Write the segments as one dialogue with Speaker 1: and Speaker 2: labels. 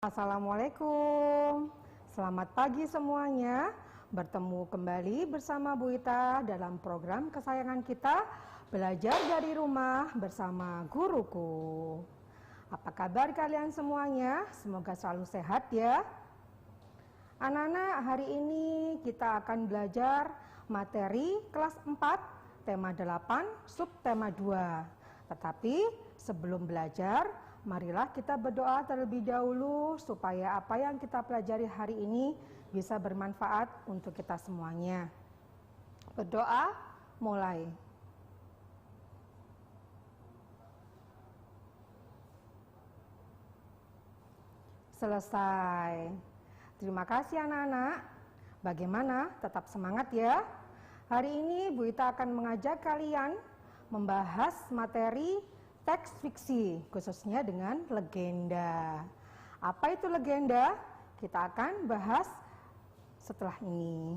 Speaker 1: Assalamualaikum, selamat pagi semuanya. Bertemu kembali bersama Bu Ita dalam program kesayangan kita, Belajar dari Rumah bersama Guruku. Apa kabar kalian semuanya? Semoga selalu sehat ya. Anak-anak, hari ini kita akan belajar materi kelas 4, tema 8, subtema 2. Tetapi sebelum belajar, marilah kita berdoa terlebih dahulu supaya apa yang kita pelajari hari ini bisa bermanfaat untuk kita semuanya. Berdoa, mulai. Selesai. Terima kasih anak-anak. Bagaimana? Tetap semangat ya. Hari ini Bu Ita akan mengajak kalian membahas materi teks fiksi, khususnya dengan legenda. Apa itu legenda? Kita akan bahas setelah ini.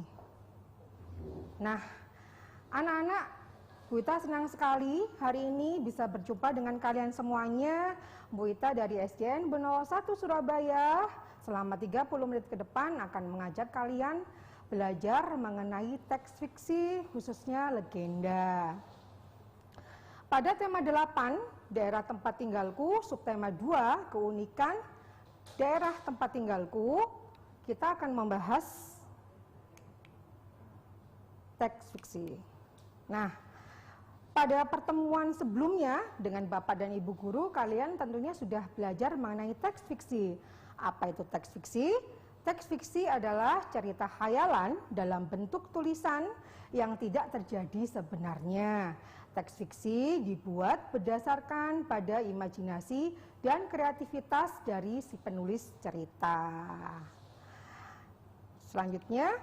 Speaker 1: Nah, anak-anak, Bu Ita senang sekali hari ini bisa berjumpa dengan kalian semuanya. Bu Ita dari SDN Benowo 1 Surabaya selama 30 menit ke depan akan mengajak kalian belajar mengenai teks fiksi, khususnya legenda. Pada tema 8, daerah tempat tinggalku, subtema 2, keunikan daerah tempat tinggalku, kita akan membahas teks fiksi. Nah, pada pertemuan sebelumnya dengan Bapak dan Ibu Guru, kalian tentunya sudah belajar mengenai teks fiksi. Apa itu teks fiksi? Teks fiksi adalah cerita khayalan dalam bentuk tulisan yang tidak terjadi sebenarnya. Teks fiksi dibuat berdasarkan pada imajinasi dan kreativitas dari si penulis cerita. Selanjutnya,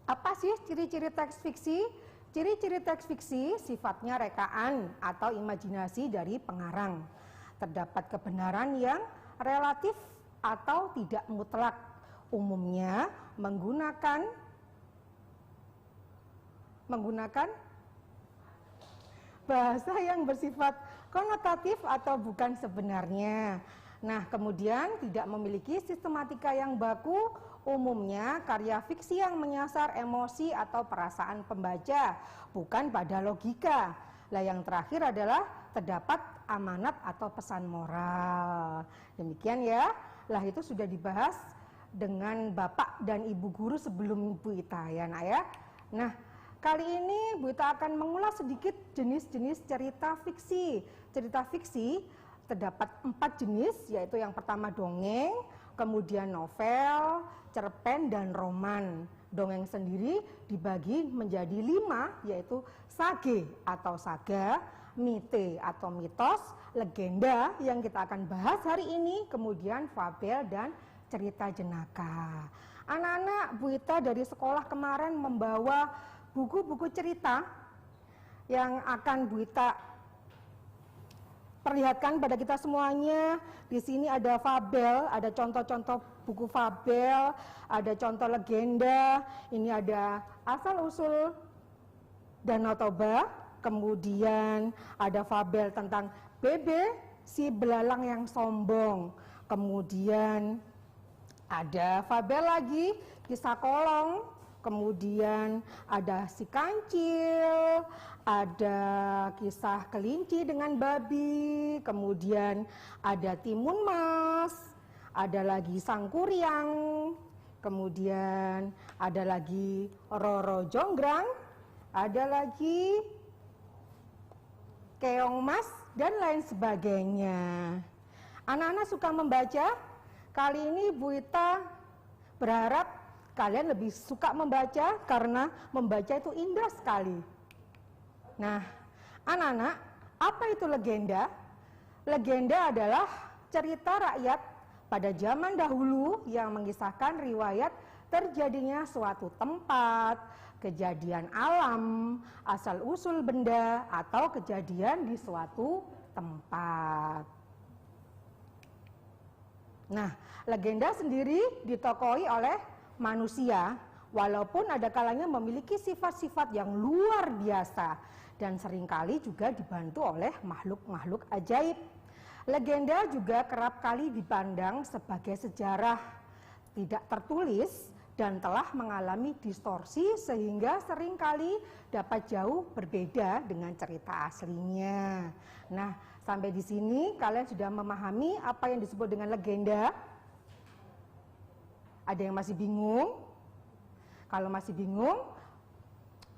Speaker 1: apa sih ciri-ciri teks fiksi? Ciri-ciri teks fiksi sifatnya rekaan atau imajinasi dari pengarang. Terdapat kebenaran yang relatif atau tidak mutlak, umumnya menggunakan bahasa yang bersifat konotatif atau bukan sebenarnya. Nah, kemudian tidak memiliki sistematika yang baku, umumnya karya fiksi yang menyasar emosi atau perasaan pembaca, bukan pada logika. Lah yang terakhir adalah terdapat amanat atau pesan moral. Demikian ya. Lah itu sudah dibahas dengan Bapak dan Ibu Guru sebelum Bu Ita ya nak ya. Nah, kali ini Bu Ita akan mengulas sedikit jenis-jenis cerita fiksi. Cerita fiksi terdapat 4 jenis, yaitu yang pertama dongeng, kemudian novel, cerpen, dan roman. Dongeng sendiri dibagi menjadi 5, yaitu sage atau saga, mite atau mitos, legenda yang kita akan bahas hari ini, kemudian fabel dan cerita jenaka. Anak-anak, Bu Ita dari sekolah kemarin membawa buku-buku cerita yang akan Bu Ita perlihatkan pada kita semuanya. Di sini ada fabel, ada contoh-contoh buku fabel, ada contoh legenda. Ini ada asal-usul Danau Toba, kemudian ada fabel tentang Bebe si belalang yang sombong, kemudian ada fabel lagi kisah kolong, kemudian ada si kancil, ada kisah kelinci dengan babi, kemudian ada timun mas, ada lagi sang kuryang, kemudian ada lagi Roro Jonggrang, ada lagi keong mas, dan lain sebagainya. Anak-anak suka membaca? Kali ini Bu Ita berharap kalian lebih suka membaca karena membaca itu indah sekali. Nah, anak-anak, apa itu legenda? Legenda adalah cerita rakyat pada zaman dahulu yang mengisahkan riwayat terjadinya suatu tempat, kejadian alam, asal-usul benda, atau kejadian di suatu tempat. Nah, legenda sendiri ditokohi oleh manusia, walaupun ada kalanya memiliki sifat-sifat yang luar biasa dan seringkali juga dibantu oleh makhluk-makhluk ajaib. Legenda juga kerap kali dipandang sebagai sejarah tidak tertulis dan telah mengalami distorsi sehingga seringkali dapat jauh berbeda dengan cerita aslinya. Nah, sampai di sini kalian sudah memahami apa yang disebut dengan legenda? Ada yang masih bingung? Kalau masih bingung,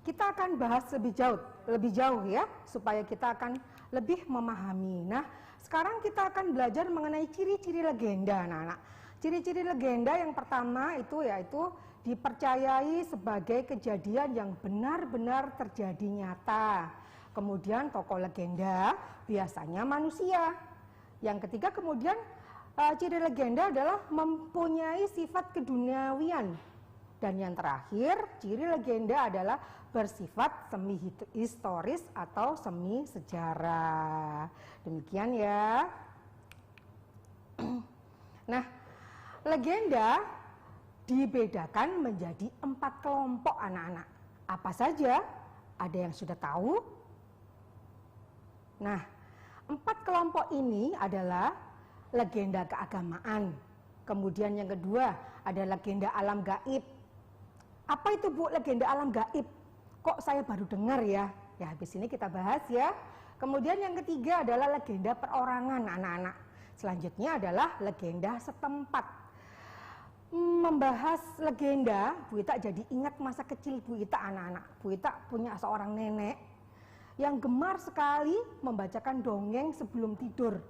Speaker 1: kita akan bahas lebih jauh ya, supaya kita akan lebih memahami. Nah, sekarang kita akan belajar mengenai ciri-ciri legenda, anak-anak. Ciri-ciri legenda yang pertama itu yaitu dipercayai sebagai kejadian yang benar-benar terjadi nyata. Kemudian tokoh legenda biasanya manusia. Yang ketiga kemudian ciri legenda adalah mempunyai sifat keduniawian. Dan yang terakhir, ciri legenda adalah bersifat semi historis atau semi sejarah. Demikian ya. Nah, legenda dibedakan menjadi 4 kelompok anak-anak. Apa saja? Ada yang sudah tahu? Nah, 4 kelompok ini adalah legenda keagamaan. Kemudian yang kedua ada legenda alam gaib. Apa itu Bu legenda alam gaib? Kok saya baru dengar ya? Ya habis ini kita bahas ya. Kemudian yang ketiga adalah legenda perorangan anak-anak. Selanjutnya adalah legenda setempat. Membahas legenda, Bu Ita jadi ingat masa kecil Bu Ita anak-anak. Bu Ita punya seorang nenek yang gemar sekali membacakan dongeng sebelum tidur.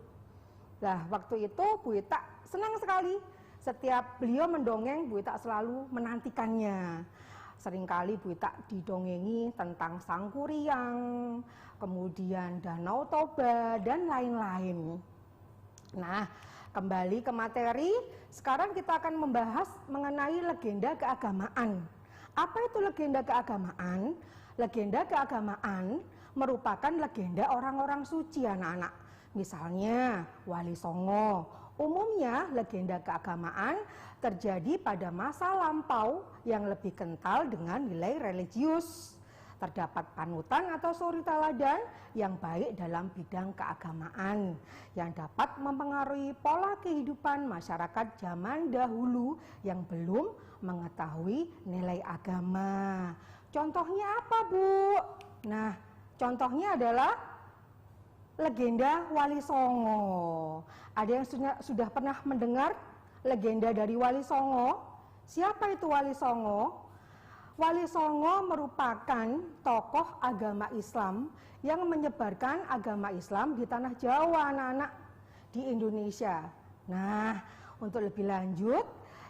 Speaker 1: Nah, waktu itu Bu Ita senang sekali. Setiap beliau mendongeng, Bu Ita selalu menantikannya. Seringkali Bu Ita didongengi tentang Sangkuriang, kemudian Danau Toba, dan lain-lain. Nah, kembali ke materi, sekarang kita akan membahas mengenai legenda keagamaan. Apa itu legenda keagamaan? Legenda keagamaan merupakan legenda orang-orang suci anak-anak. Misalnya Wali Songo. Umumnya legenda keagamaan terjadi pada masa lampau yang lebih kental dengan nilai religius. Terdapat panutan atau suri teladan yang baik dalam bidang keagamaan yang dapat mempengaruhi pola kehidupan masyarakat zaman dahulu yang belum mengetahui nilai agama. Contohnya apa, Bu? Nah, contohnya adalah legenda Wali Songo. Ada yang sudah pernah mendengar legenda dari Wali Songo? Siapa itu Wali Songo? Wali Songo merupakan tokoh agama Islam yang menyebarkan agama Islam di tanah Jawa, anak-anak, di Indonesia. Nah, untuk lebih lanjut,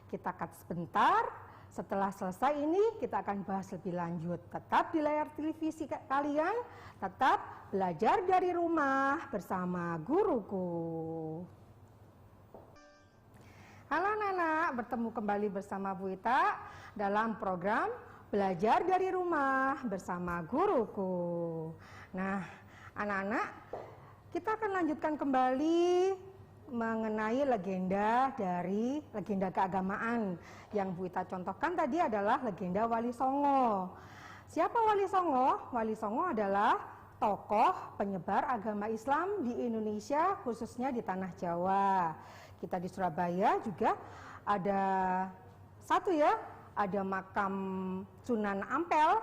Speaker 1: kita cut sebentar. Setelah selesai ini, kita akan bahas lebih lanjut. Tetap di layar televisi kalian, tetap belajar dari rumah bersama guruku. Halo anak-anak, bertemu kembali bersama Bu Ita dalam program Belajar dari Rumah bersama Guruku. Nah, anak-anak, kita akan lanjutkan kembali mengenai legenda dari legenda keagamaan. Yang Bu Ita contohkan tadi adalah legenda Wali Songo. Siapa Wali Songo? Wali Songo adalah tokoh penyebar agama Islam di Indonesia, khususnya di tanah Jawa. Kita di Surabaya juga ada satu ya, ada makam Sunan Ampel,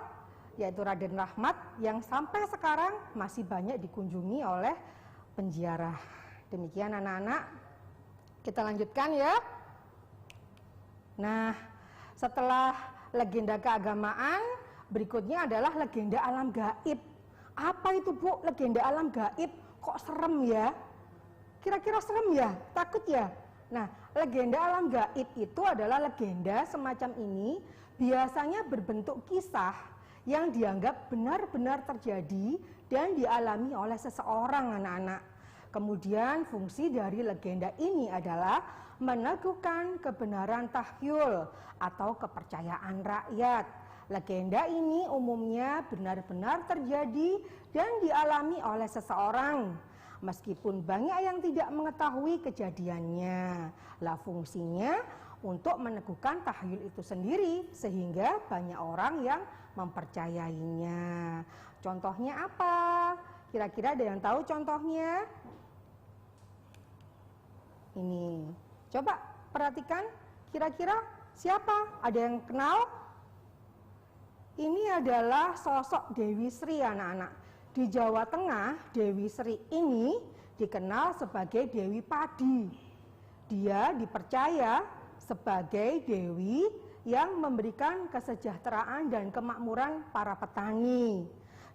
Speaker 1: yaitu Raden Rahmat, yang sampai sekarang masih banyak dikunjungi oleh penziarah. Demikian anak-anak, kita lanjutkan ya. Nah, setelah legenda keagamaan, berikutnya adalah legenda alam gaib. Apa itu Bu, legenda alam gaib? Kok serem ya? Kira-kira serem ya? Takut ya? Nah, legenda alam gaib itu adalah legenda semacam ini biasanya berbentuk kisah yang dianggap benar-benar terjadi dan dialami oleh seseorang anak-anak. Kemudian fungsi dari legenda ini adalah meneguhkan kebenaran tahyul atau kepercayaan rakyat. Legenda ini umumnya benar-benar terjadi dan dialami oleh seseorang. Meskipun banyak yang tidak mengetahui kejadiannya. Lah fungsinya untuk meneguhkan tahyul itu sendiri sehingga banyak orang yang mempercayainya. Contohnya apa? Kira-kira ada yang tahu contohnya? ini. Coba perhatikan, kira-kira siapa? Ada yang kenal? Ini adalah sosok Dewi Sri, anak-anak. Di Jawa Tengah, Dewi Sri ini dikenal sebagai Dewi Padi. Dia dipercaya sebagai dewi yang memberikan kesejahteraan dan kemakmuran para petani.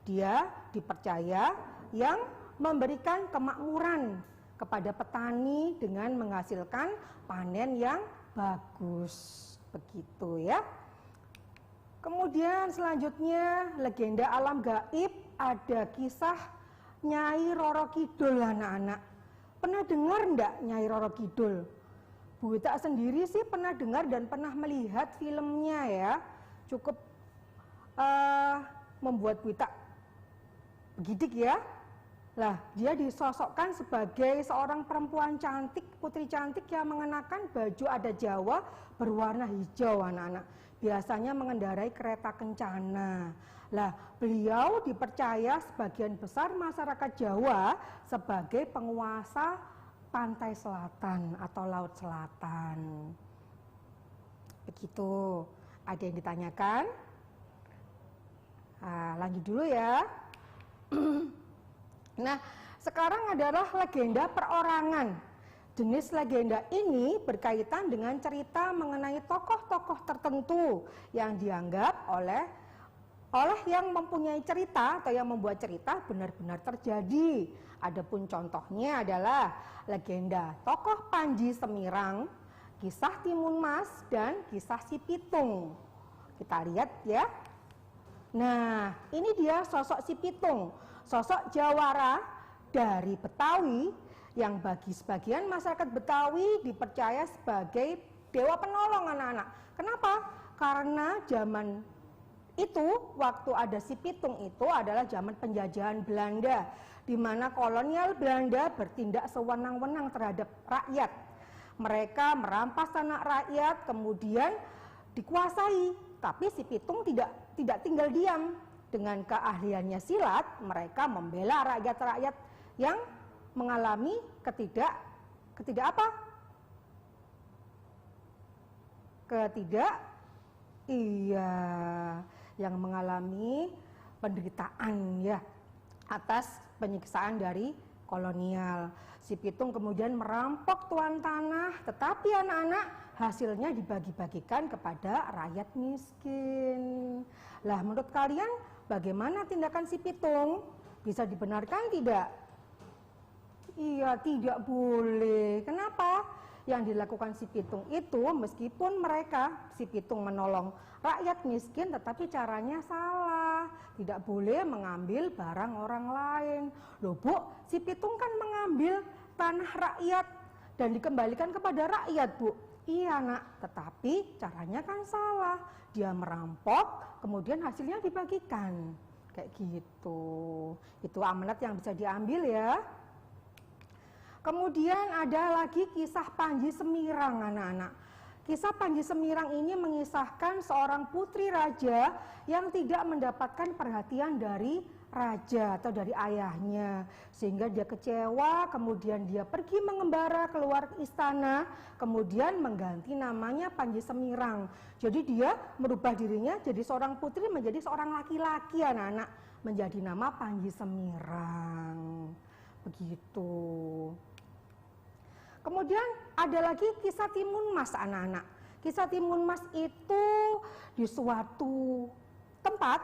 Speaker 1: Dia dipercaya yang memberikan kemakmuran kepada petani dengan menghasilkan panen yang bagus. Begitu ya. Kemudian selanjutnya legenda alam gaib, ada kisah Nyai Roro Kidul, anak-anak. Pernah dengar enggak Nyai Roro Kidul? Bu Wita sendiri sih pernah dengar dan pernah melihat filmnya ya. Cukup membuat Bu Wita begidik ya. Lah, dia disosokkan sebagai seorang perempuan cantik, putri cantik yang mengenakan baju adat Jawa berwarna hijau, anak-anak. Biasanya mengendarai kereta kencana. Lah, beliau dipercaya sebagian besar masyarakat Jawa sebagai penguasa pantai selatan atau laut selatan. Begitu. Ada yang ditanyakan? Nah, lanjut dulu ya. Nah, sekarang adalah legenda perorangan. Jenis legenda ini berkaitan dengan cerita mengenai tokoh-tokoh tertentu yang dianggap oleh yang mempunyai cerita atau yang membuat cerita benar-benar terjadi. Adapun contohnya adalah legenda tokoh Panji Semirang, kisah Timun Mas, dan kisah Si Pitung. Kita lihat ya. Nah, ini dia sosok Si Pitung, sosok jawara dari Betawi yang bagi sebagian masyarakat Betawi dipercaya sebagai dewa penolong, anak-anak. Kenapa? Karena zaman itu, waktu ada Si Pitung itu adalah zaman penjajahan Belanda, di mana kolonial Belanda bertindak sewenang-wenang terhadap rakyat. Mereka merampas tanah rakyat, kemudian dikuasai. Tapi Si Pitung tidak tinggal diam. Dengan keahliannya silat, mereka membela rakyat-rakyat yang mengalami yang mengalami penderitaan ya atas penyiksaan dari kolonial. Si Pitung kemudian merampok tuan tanah, tetapi anak-anak hasilnya dibagi-bagikan kepada rakyat miskin. Lah, menurut kalian bagaimana tindakan Si Pitung? Bisa dibenarkan tidak? Iya, tidak boleh. Kenapa? Yang dilakukan Si Pitung itu, meskipun Si Pitung menolong rakyat miskin, tetapi caranya salah. Tidak boleh mengambil barang orang lain. Loh Bu, Si Pitung kan mengambil tanah rakyat dan dikembalikan kepada rakyat, Bu. Iya nak, tetapi caranya kan salah. Dia merampok, kemudian hasilnya dibagikan. Kayak gitu. Itu amanat yang bisa diambil ya. Kemudian ada lagi kisah Panji Semirang, anak-anak. Kisah Panji Semirang ini mengisahkan seorang putri raja yang tidak mendapatkan perhatian dari raja atau dari ayahnya. Sehingga dia kecewa, kemudian dia pergi mengembara keluar istana, kemudian mengganti namanya Panji Semirang. Jadi dia merubah dirinya jadi seorang putri menjadi seorang laki-laki, anak-anak. Menjadi nama Panji Semirang. Begitu. Kemudian ada lagi kisah Timun Mas, anak-anak. Kisah Timun Mas itu di suatu tempat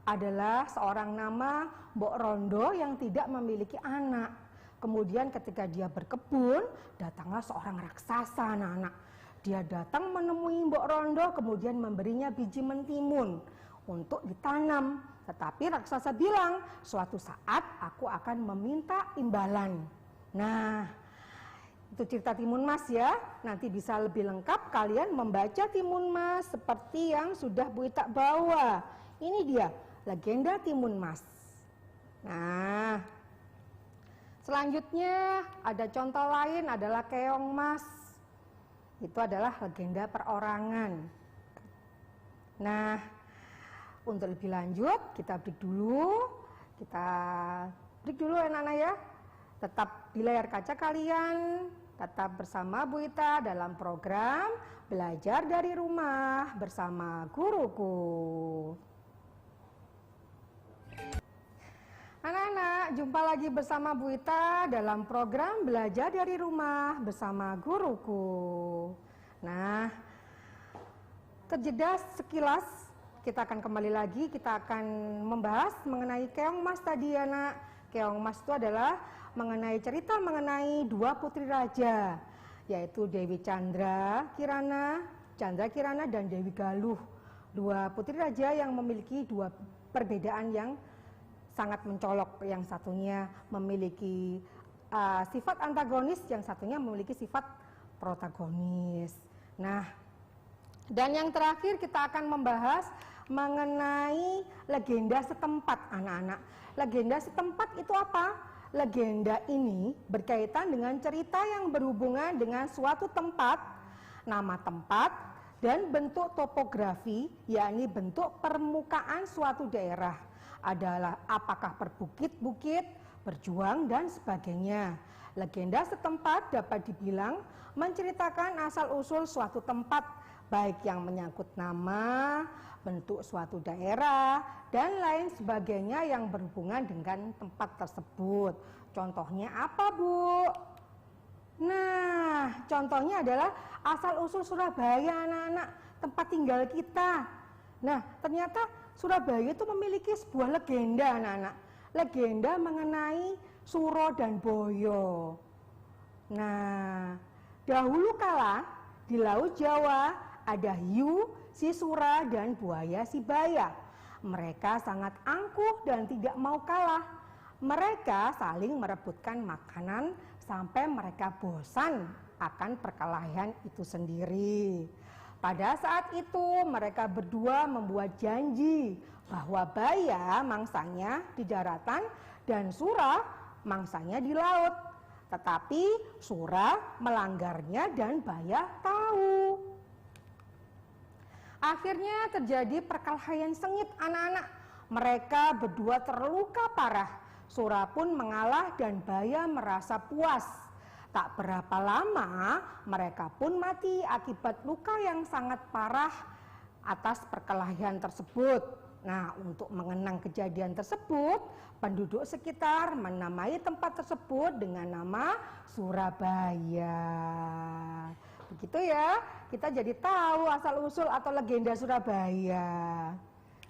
Speaker 1: adalah seorang nama Mbok Rondo yang tidak memiliki anak. Kemudian ketika dia berkebun, datanglah seorang raksasa, anak-anak. Dia datang menemui Mbok Rondo, kemudian memberinya biji mentimun untuk ditanam. Tetapi raksasa bilang, suatu saat aku akan meminta imbalan. Nah, itu cerita Timun Mas ya. Nanti bisa lebih lengkap kalian membaca Timun Mas seperti yang sudah Bu Ita bawa. Ini dia legenda Timun Mas. Nah, selanjutnya ada contoh lain adalah Keong Mas. Itu adalah legenda perorangan. Nah, untuk lebih lanjut kita break dulu. Kita break dulu anak-anak ya. Tetap di layar kaca kalian. Tetap bersama Bu Ita dalam program Belajar dari Rumah bersama Guruku. Anak-anak, jumpa lagi bersama Bu Ita dalam program Belajar dari Rumah bersama Guruku. Nah, terjeda sekilas, kita akan kembali lagi, kita akan membahas mengenai keongmas tadi ya nak. Keongmas itu adalah mengenai cerita mengenai dua putri raja, yaitu Dewi Chandra Kirana dan Dewi Galuh. Dua putri raja yang memiliki dua perbedaan yang sangat mencolok. Yang satunya memiliki sifat antagonis, yang satunya memiliki sifat protagonis. Nah, dan yang terakhir kita akan membahas mengenai legenda setempat anak-anak. Legenda setempat itu apa? Legenda ini berkaitan dengan cerita yang berhubungan dengan suatu tempat, nama tempat, dan bentuk topografi, yakni bentuk permukaan suatu daerah. Adalah apakah berbukit-bukit, berjuang, dan sebagainya. Legenda setempat dapat dibilang menceritakan asal-usul suatu tempat, baik yang menyangkut nama, bentuk suatu daerah, dan lain sebagainya yang berhubungan dengan tempat tersebut. Contohnya apa, Bu? Nah, contohnya adalah asal-usul Surabaya, anak-anak, tempat tinggal kita. Nah, ternyata Surabaya itu memiliki sebuah legenda, anak-anak. Legenda mengenai Suro dan Boyo. Nah, dahulu kala di Laut Jawa ada hiu, si Sura, dan buaya si Baya. Mereka sangat angkuh dan tidak mau kalah. Mereka saling merebutkan makanan sampai mereka bosan akan perkelahian itu sendiri. Pada saat itu mereka berdua membuat janji bahwa Baya mangsanya di daratan dan Sura mangsanya di laut. Tetapi Sura melanggarnya dan Baya tahu. Akhirnya terjadi perkelahian sengit anak-anak. Mereka berdua terluka parah. Sura pun mengalah dan Baya merasa puas. Tak berapa lama mereka pun mati akibat luka yang sangat parah atas perkelahian tersebut. Nah, untuk mengenang kejadian tersebut, penduduk sekitar menamai tempat tersebut dengan nama Surabaya. Begitu ya, kita jadi tahu asal-usul atau legenda Surabaya.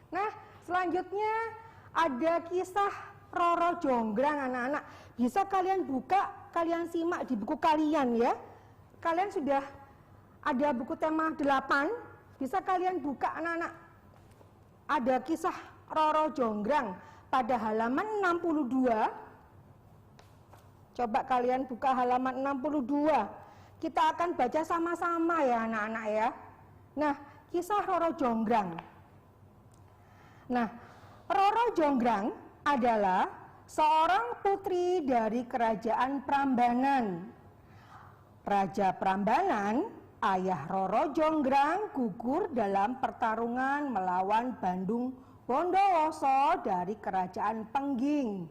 Speaker 1: Nah, selanjutnya ada kisah Roro Jonggrang anak-anak. Bisa kalian buka, kalian simak di buku kalian ya. Kalian sudah ada buku tema 8, bisa kalian buka anak-anak. Ada kisah Roro Jonggrang pada halaman 62. Coba kalian buka halaman 62. Kita akan baca sama-sama ya anak-anak ya. Nah, kisah Roro Jonggrang. Nah, Roro Jonggrang adalah seorang putri dari kerajaan Prambanan. Raja Prambanan, ayah Roro Jonggrang, gugur dalam pertarungan melawan Bandung Bondowoso dari kerajaan Pengging.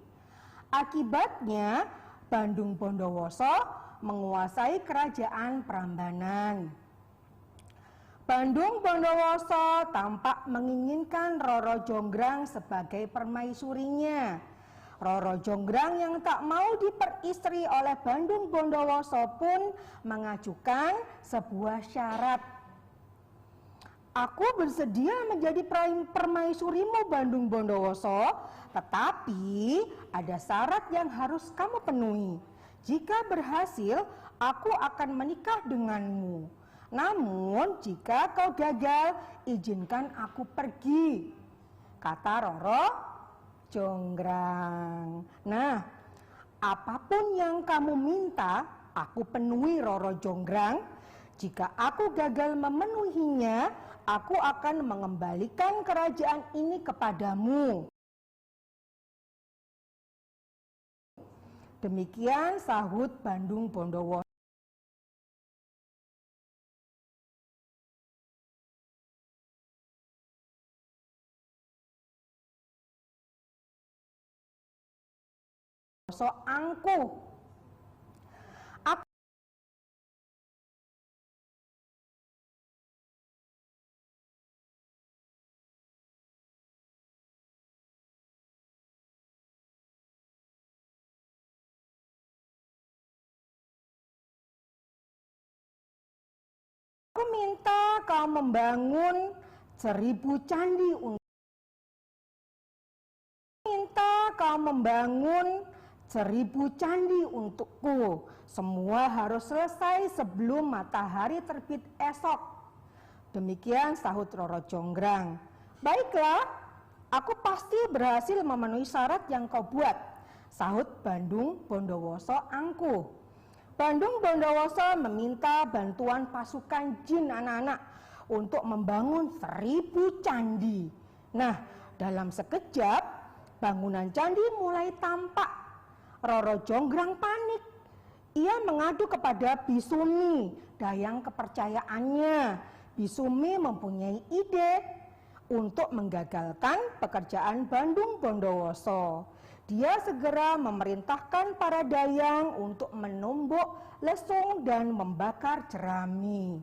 Speaker 1: Akibatnya, Bandung Bondowoso menguasai kerajaan Prambanan. Bandung Bondowoso tampak menginginkan Roro Jonggrang sebagai permaisurinya. Roro Jonggrang yang tak mau diperistri oleh Bandung Bondowoso pun mengajukan sebuah syarat. Aku bersedia menjadi permaisurimu Bandung Bondowoso, tetapi ada syarat yang harus kamu penuhi. Jika berhasil, aku akan menikah denganmu. Namun, jika kau gagal, izinkan aku pergi, kata Roro Jonggrang. Nah, apapun yang kamu minta, aku penuhi Roro Jonggrang. Jika aku gagal memenuhinya, aku akan mengembalikan kerajaan ini kepadamu. Demikian sahut Bandung Bondowoso. Angkuh. minta kau membangun 1000 candi untukku. Minta kau membangun 1000 candi untukku. Semua harus selesai sebelum matahari terbit esok. Demikian sahut Roro Jonggrang. Baiklah, aku pasti berhasil memenuhi syarat yang kau buat, sahut Bandung Bondowoso angkuh. Bandung Bondowoso meminta bantuan pasukan jin anak-anak untuk membangun 1000 candi. Nah, dalam sekejap bangunan candi mulai tampak. Roro Jonggrang panik. Ia mengadu kepada Bisumi, dayang kepercayaannya. Bisumi mempunyai ide untuk menggagalkan pekerjaan Bandung Bondowoso. Dia segera memerintahkan para dayang untuk menumbuk lesung dan membakar jerami.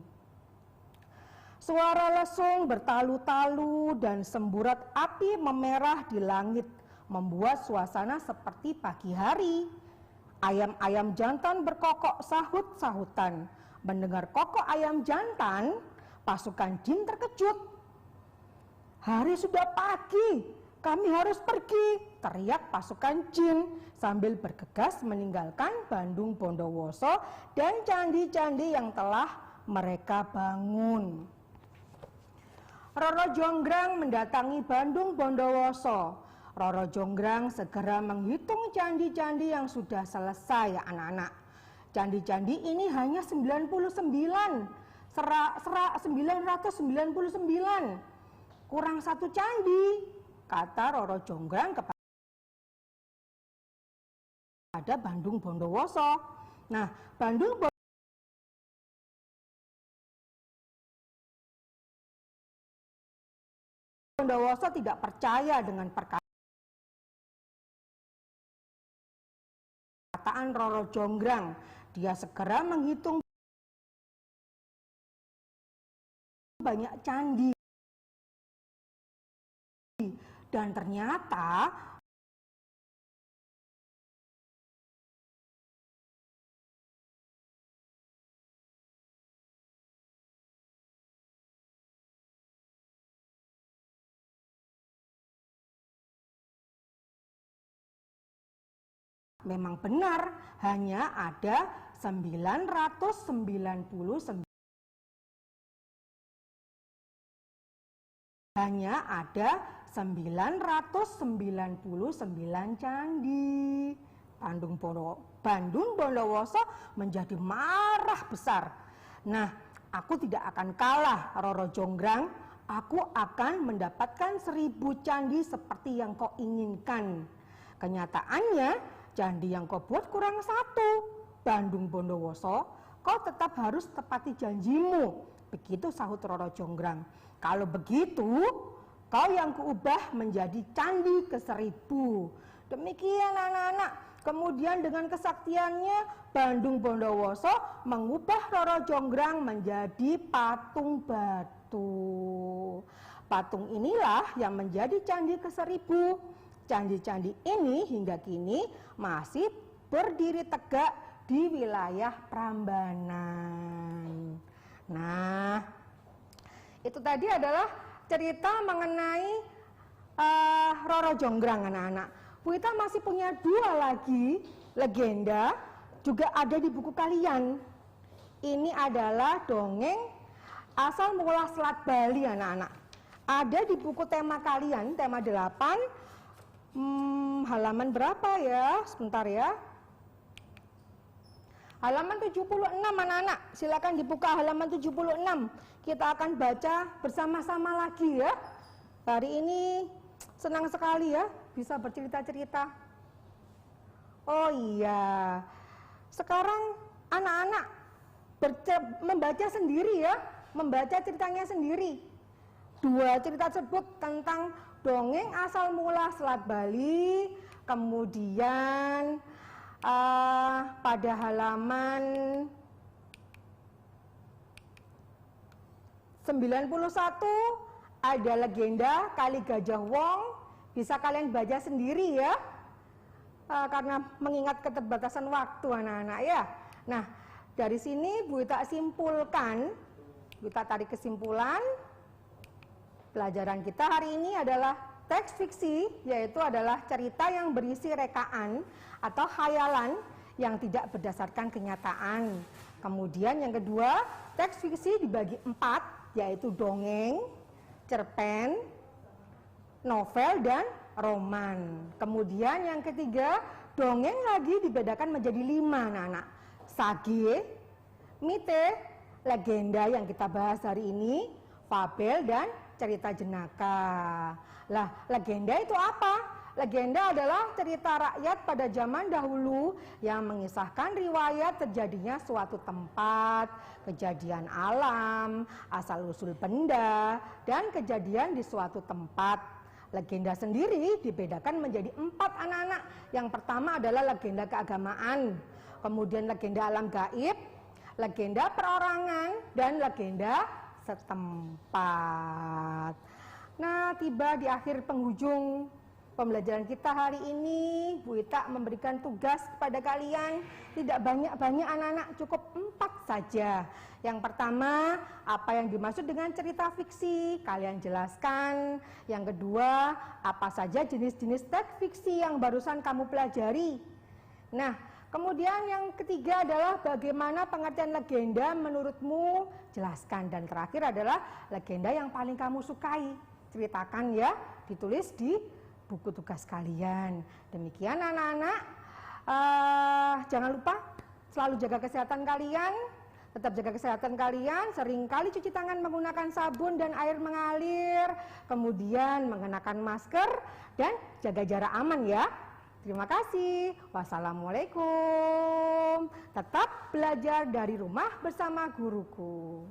Speaker 1: Suara lesung bertalu-talu dan semburat api memerah di langit membuat suasana seperti pagi hari. Ayam-ayam jantan berkokok sahut-sahutan. Mendengar kokok ayam jantan, pasukan jin terkejut. Hari sudah pagi, kami harus pergi, teriak pasukan jin sambil bergegas meninggalkan Bandung Bondowoso dan candi-candi yang telah mereka bangun. Roro Jonggrang mendatangi Bandung Bondowoso. Roro Jonggrang segera menghitung candi-candi yang sudah selesai, ya anak-anak. Candi-candi ini hanya 999, kurang 1 candi, kata Roro Jonggrang kepada Bandung Bondowoso. Nah, Bandung Bondowoso tidak percaya dengan perkataan Roro Jonggrang. Dia segera menghitung banyak candi dan ternyata memang benar, hanya ada 999. Hanya ada 999 candi. Bandung Bondowoso menjadi marah besar. Nah, aku tidak akan kalah, Roro Jonggrang. Aku akan mendapatkan 1000 candi seperti yang kau inginkan. Kenyataannya, candi yang kau buat kurang 1. Bandung Bondowoso, kau tetap harus tepati janjimu. Begitu sahut Roro Jonggrang. Kalau begitu, kau yang kuubah menjadi candi ke-1000. Demikian anak-anak. Kemudian dengan kesaktiannya, Bandung Bondowoso mengubah Roro Jonggrang menjadi patung batu. Patung inilah yang menjadi candi ke-1000. Candi-candi ini hingga kini masih berdiri tegak di wilayah Prambanan. Nah, itu tadi adalah cerita mengenai Roro Jonggrang, anak-anak. Bu Ita masih punya 2 lagi legenda, juga ada di buku kalian. Ini adalah dongeng asal mula Selat Bali, anak-anak. Ada di buku tema kalian, tema 8, halaman berapa ya? Sebentar ya. Halaman 76, anak-anak. Silakan dibuka halaman 76. Kita akan baca bersama-sama lagi ya. Hari ini senang sekali ya bisa bercerita-cerita. Oh iya. Sekarang anak-anak membaca sendiri ya, membaca ceritanya sendiri. 2 cerita tersebut tentang dongeng asal mula Selat Bali, kemudian pada halaman 91 ada legenda Kali Gajah Wong. Bisa kalian baca sendiri ya, karena mengingat keterbatasan waktu anak-anak ya. Nah, dari sini Bu Ita simpulkan kita tarik kesimpulan. Pelajaran kita hari ini adalah teks fiksi, yaitu adalah cerita yang berisi rekaan atau khayalan yang tidak berdasarkan kenyataan. Kemudian yang kedua, teks fiksi dibagi 4, yaitu dongeng, cerpen, novel, dan roman. Kemudian yang ketiga, dongeng lagi dibedakan menjadi 5, anak-anak. Sage, mite, legenda yang kita bahas hari ini, fabel, dan cerita jenaka. Lah, legenda itu apa? Legenda adalah cerita rakyat pada zaman dahulu yang mengisahkan riwayat terjadinya suatu tempat, kejadian alam, asal-usul benda, dan kejadian di suatu tempat. Legenda sendiri dibedakan menjadi 4, anak-anak. Yang pertama adalah legenda keagamaan, kemudian legenda alam gaib, legenda perorangan, dan legenda setempat. Nah, tiba di akhir penghujung pembelajaran kita hari ini. Bu Ita memberikan tugas kepada kalian, tidak banyak-banyak anak-anak, cukup 4 saja. Yang pertama, apa yang dimaksud dengan cerita fiksi? Kalian jelaskan. Yang kedua, apa saja jenis-jenis teks fiksi yang barusan kamu pelajari? Nah, kemudian yang ketiga adalah bagaimana pengertian legenda menurutmu? Jelaskan. Dan terakhir adalah legenda yang paling kamu sukai. Ceritakan ya, ditulis di buku tugas kalian. Demikian anak-anak, jangan lupa selalu jaga kesehatan kalian, tetap jaga kesehatan kalian, seringkali cuci tangan menggunakan sabun dan air mengalir, kemudian mengenakan masker dan jaga jarak aman ya. Terima kasih. Wassalamualaikum. Tetap belajar dari rumah bersama guruku.